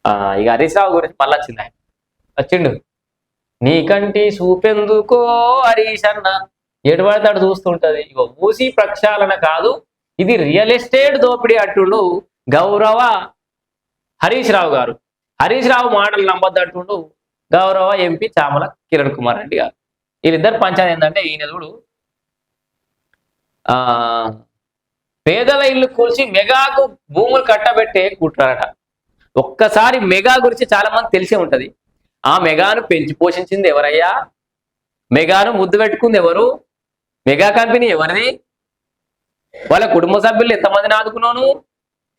ఇక హరీష్ రావు గురించి మళ్ళీ వచ్చింది ఆయన వచ్చిండు. నీకంటి చూపెందుకో హరీష్ అన్న ఎటు పడితే చూస్తుంటది. ఇగో మూసి ప్రక్షాళన కాదు, ఇది రియల్ ఎస్టేట్ దోపిడీ అంటుండు గౌరవ హరీష్ రావు గారు. హరీష్ రావు మాటలు నమ్మద్దంటుండు గౌరవ ఎంపీ చామల కిరణ్ కుమార్ రెడ్డి గారు. వీళ్ళిద్దరు పంచాయతీ ఏంటంటే ఈయన చూడు పేదల ఇల్లు కూల్చి మెగాకు భూములు కట్టబెట్టే కుట్రారట. ఒక్కసారి మెగా గురించి చాలా మంది తెలిసే ఉంటది. ఆ మెగాను పెంచి పోషించింది ఎవరయ్యా? మెగాను ముద్దు పెట్టుకుంది ఎవరు? మెగా కంపెనీ ఎవరిది? వాళ్ళ కుటుంబ సభ్యులు ఎంతమందిని ఆదుకున్నావు?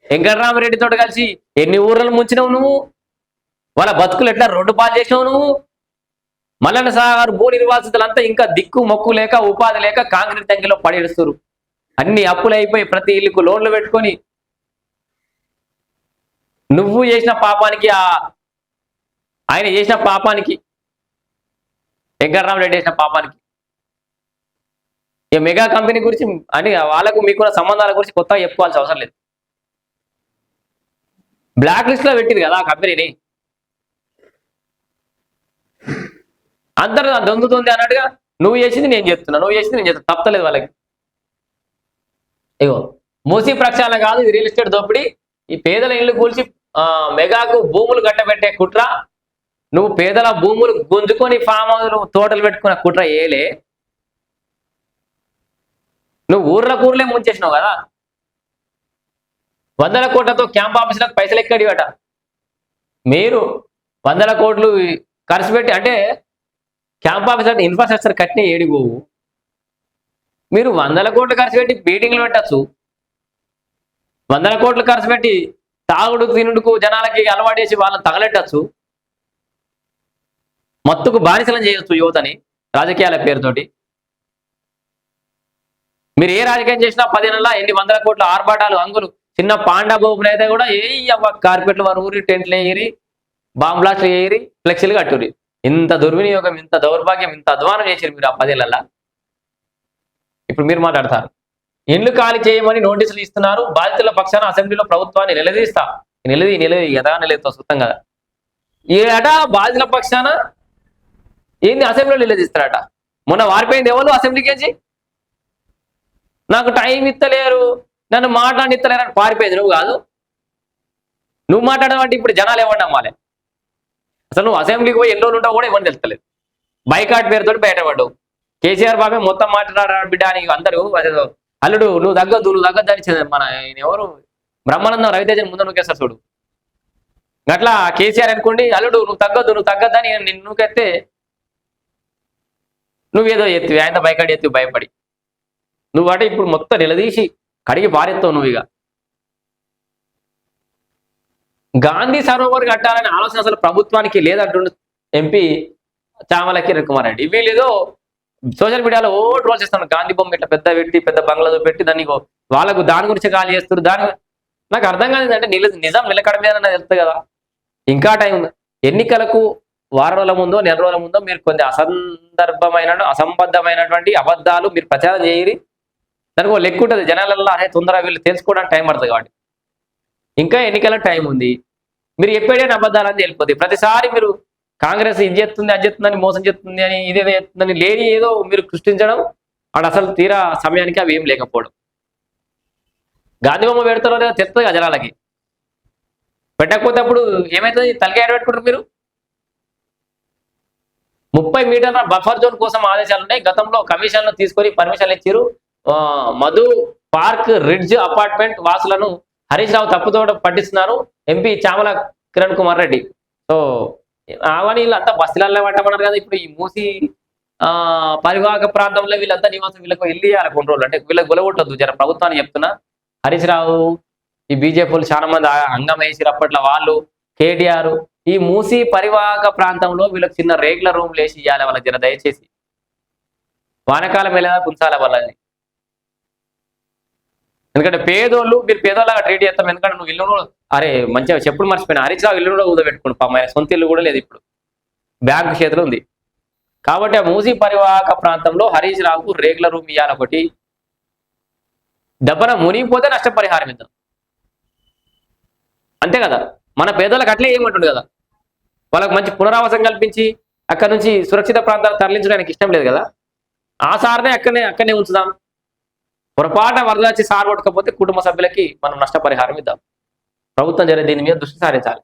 వెంకటరామరెడ్డితో కలిసి ఎన్ని ఊర్లను ముంచినావు నువ్వు? వాళ్ళ బతుకులు ఎట్లా రోడ్డు పాలు చేసినావు నువ్వు? మల్లన్న సాగర్ భూ నిర్వాసితులంతా ఇంకా దిక్కు మొక్కు లేక ఉపాధి లేక కాంక్రీట్ టంకిలో పడేస్తారు. అన్ని అప్పులు అయిపోయి ప్రతి ఇల్లుకు లోన్లు పెట్టుకొని నువ్వు చేసిన పాపానికి ఆయన చేసిన పాపానికి వెంకటరామరెడ్డి చేసిన పాపానికి ఈ మెగా కంపెనీ గురించి అని వాళ్ళకు మీకున్న సంబంధాల గురించి కొత్తగా చెప్పుకోవాల్సిన అవసరం లేదు. బ్లాక్ లిస్ట్ లో పెట్టింది కదా ఆ కంపెనీని. అందరూ దొందుతుంది అన్నట్టుగా నువ్వు చేసింది నేను చెప్తున్నా, నువ్వు చేసింది నేను చెప్తున్నా, తప్పలేదు వాళ్ళకి. ఇగో మూసీ ప్రక్షాళన కాదు, ఇది రియల్ ఎస్టేట్ దోపిడీ. ఈ పేదల ఇల్లు కూల్చి మెగాకు భూములు కట్టబెట్టే కుట్ర. నువ్వు పేదల భూములు గుంజుకొని ఫామ్ హౌస్లు తోటలు పెట్టుకున్న కుట్ర ఏలే. నువ్వు ఊర్లే ముంచేసినావు కదా. 100 కోట్లతో క్యాంప్ ఆఫీసులకు పైసలు ఎక్కడివట. మీరు 100 కోట్లు ఖర్చు పెట్టి అంటే క్యాంప్ ఆఫీస్ అంటే ఇన్ఫ్రాస్ట్రక్చర్ కట్టిన ఏడిపోవు. మీరు 100 కోట్లు ఖర్చు పెట్టి మీటింగ్లు పెట్టచ్చు. 100 కోట్లు ఖర్చు పెట్టి తాగుడు తినుడుకు జనాలకి అలవాటు చేసి వాళ్ళని తగలెట్టచ్చు. మత్తుకు బానిసలను చేయొచ్చు యువతని రాజకీయాల పేరుతోటి. మీరు ఏ రాజకీయం చేసినా 10 నెలల ఎన్ని 100 కోట్ల ఆర్భాటాలు అంగులు. చిన్న పాండా బోబులు అయితే కూడా కార్పెట్లు వారు ఊరి టెంట్లు వేయరి, బాంబ్ బ్లాస్ట్లు వేయరి, ఫ్లెక్సీలు కట్టురి. ఇంత దుర్వినియోగం, ఇంత దౌర్భాగ్యం, ఇంత అధ్వానం చేశారు మీరు ఆ 10 నెలల. ఇప్పుడు మీరు మాట్లాడతారు ఇండ్లు ఖాళీ చేయమని నోటీసులు ఇస్తున్నారు. బాధితుల పక్షాన అసెంబ్లీలో ప్రభుత్వాన్ని నిలదీస్తా. నిలది ఎదా నిలదీస్తా సుతం కదా. ఏట బాధితుల పక్షాన ఏంది అసెంబ్లీలో నిలదీస్తారట. మొన్న వారిపోయింది ఎవరు అసెంబ్లీకి? నాకు టైం ఇస్తలేరు, నన్ను మాట్లాడిస్తలేరు అని పారిపోయింది నువ్వు కాదు. నువ్వు మాట్లాడమంటే ఇప్పుడు జనాలు ఏమన్నా అమ్మాలి. అసలు నువ్వు అసెంబ్లీకి పోయి ఎన్ని రోజులు ఉంటావు కూడా ఇవ్వని తెలుస్తలేదు. బైకాట్ పేరుతో బయటపడ్డావు. కేసీఆర్ బాబే మొత్తం మాట్లాడారు బిడ్డ అని అందరూ అల్లుడు నువ్వు తగ్గద్దు అని మన ఎవరు బ్రహ్మానందం రవితేజన్ ముందు నూకేస్తారు చూడు. అట్లా కేసీఆర్ అనుకోండి అల్లుడు నువ్వు తగ్గద్దని నిన్ను నూకెత్తే నువ్వేదో ఎత్తివి, ఆయన బైకాట్ ఎత్తివి భయపడి. నువ్వు అంటే ఇప్పుడు మొత్తం నిలదీసి కడిగి పారెత్తావు నువ్వు. ఇక గాంధీ సరోవర్ కట్టాలనే ఆలోచన అసలు ప్రభుత్వానికి లేదంటుండు ఎంపీ చామల కిరణ్ కుమార్ రెడ్డి. వీళ్ళేదో సోషల్ మీడియాలో ట్రోల్ చేస్తాను. గాంధీ బొమ్మ ఇట్లా పెద్ద పెట్టి పెద్ద బంగ్లాలో పెట్టి దాన్ని వాళ్ళకు దాని గురించి ఖాళీ చేస్తారు. నాకు అర్థం కాలేదు అంటే నిజం నిలకడ మీద తెలుస్తుంది కదా. ఇంకా టైం ఉంది. ఎన్నికలకు వారం రోజుల ముందో నెల రోజుల ముందో మీరు కొన్ని అసంబద్ధమైనటువంటి అబద్ధాలు మీరు ప్రచారం చేయరి. దానికి లెక్క ఉంటుంది జనాలలో. అదే తొందరగా వీళ్ళు తెలుసుకోవడానికి టైం పడుతుంది కాబట్టి. ఇంకా ఎన్నికల టైం ఉంది. మీరు ఎప్పుడైనా అబద్ధాలని తెలిపోతుంది. ప్రతిసారి మీరు కాంగ్రెస్ ఇది చేస్తుంది అది చేస్తుందని మోసం చేస్తుంది అని ఇదేదో చేస్తుందని లేని ఏదో మీరు సృష్టించడం, అక్కడ అసలు తీరా సమయానికి అవి ఏం లేకపోవడం. గాంధీ బొమ్మ పెడతారో లేదా తెలుస్తుంది కదా జనాలకి. పెట్టకపోతే అప్పుడు ఏమవుతుంది? తలకాయ పెట్టుకుంటారు మీరు. 30 మీటర్ల బఫర్ జోన్ కోసం ఆదేశాలు ఉన్నాయి. గతంలో కమిషన్లు తీసుకొని పర్మిషన్లు ఇచ్చారు. మధు పార్క్ రిడ్జ్ అపార్ట్మెంట్ వాసులను హరీష్ రావు తప్పుదోవ పట్టిస్తున్నారు ఎంపీ చామల కిరణ్ కుమార్ రెడ్డి. సో అవని వీళ్ళంతా బస్తీలలో పట్టమన్నారు కదా. ఇప్పుడు ఈ మూసి పరివాహక ప్రాంతంలో వీళ్ళంతా నివాసం వీళ్ళకి వెళ్ళి కొన్ని రోజులు అంటే వీళ్ళకి గొలగొట్టద్దు జర ప్రభుత్వాన్ని చెప్తున్నా. హరీష్ రావు ఈ బీజేపీలు చాలా మంది అంగం వేసిరు అప్పట్లో. వాళ్ళు కేటీఆర్ ఈ మూసి పరివాహక ప్రాంతంలో వీళ్ళకి చిన్న రేకుల రూమ్లు వేసి ఇవ్వాలి వాళ్ళకి జర దయచేసి. వానకాలం వెళ్ళేదా ఉంచాలి వాళ్ళని. ఎందుకంటే పేదోళ్ళు మీరు పేదోళ్ళగా ట్రీట్ చేస్తాం. ఎందుకంటే నువ్వు ఇల్లు అరే మంచిగా చెప్పుడు మర్చిపోయినా హరీష్ రావు ఇల్లు కూడా ఊదబెట్టుకుని పాపం ఆయన సొంత ఇల్లు కూడా లేదు, ఇప్పుడు బ్యాంకు చేతిలో ఉంది. కాబట్టి ఆ మూసి పరివాహక ప్రాంతంలో హరీష్ రావుకు రేకుల రూమ్ ఇవ్వాలి ఒకటి. దెబ్బన మునిగిపోతే నష్టపరిహారం ఇద్దాం, అంతే కదా. మన పేదలకు అట్లే ఏమంటుండు కదా, వాళ్ళకి మంచి పునరావాసం కల్పించి అక్కడ నుంచి సురక్షిత ప్రాంతాలకు తరలించడానికి ఇష్టం లేదు కదా, ఆ సార్నే అక్కడనే ఉంచుదాం. పొరపాట వరద వచ్చి సార్ కొట్టకపోతే కుటుంబ సభ్యులకి మనం నష్టపరిహారం ఇద్దాం. ప్రభుత్వం దీని మీద దృష్టి సారించాలి.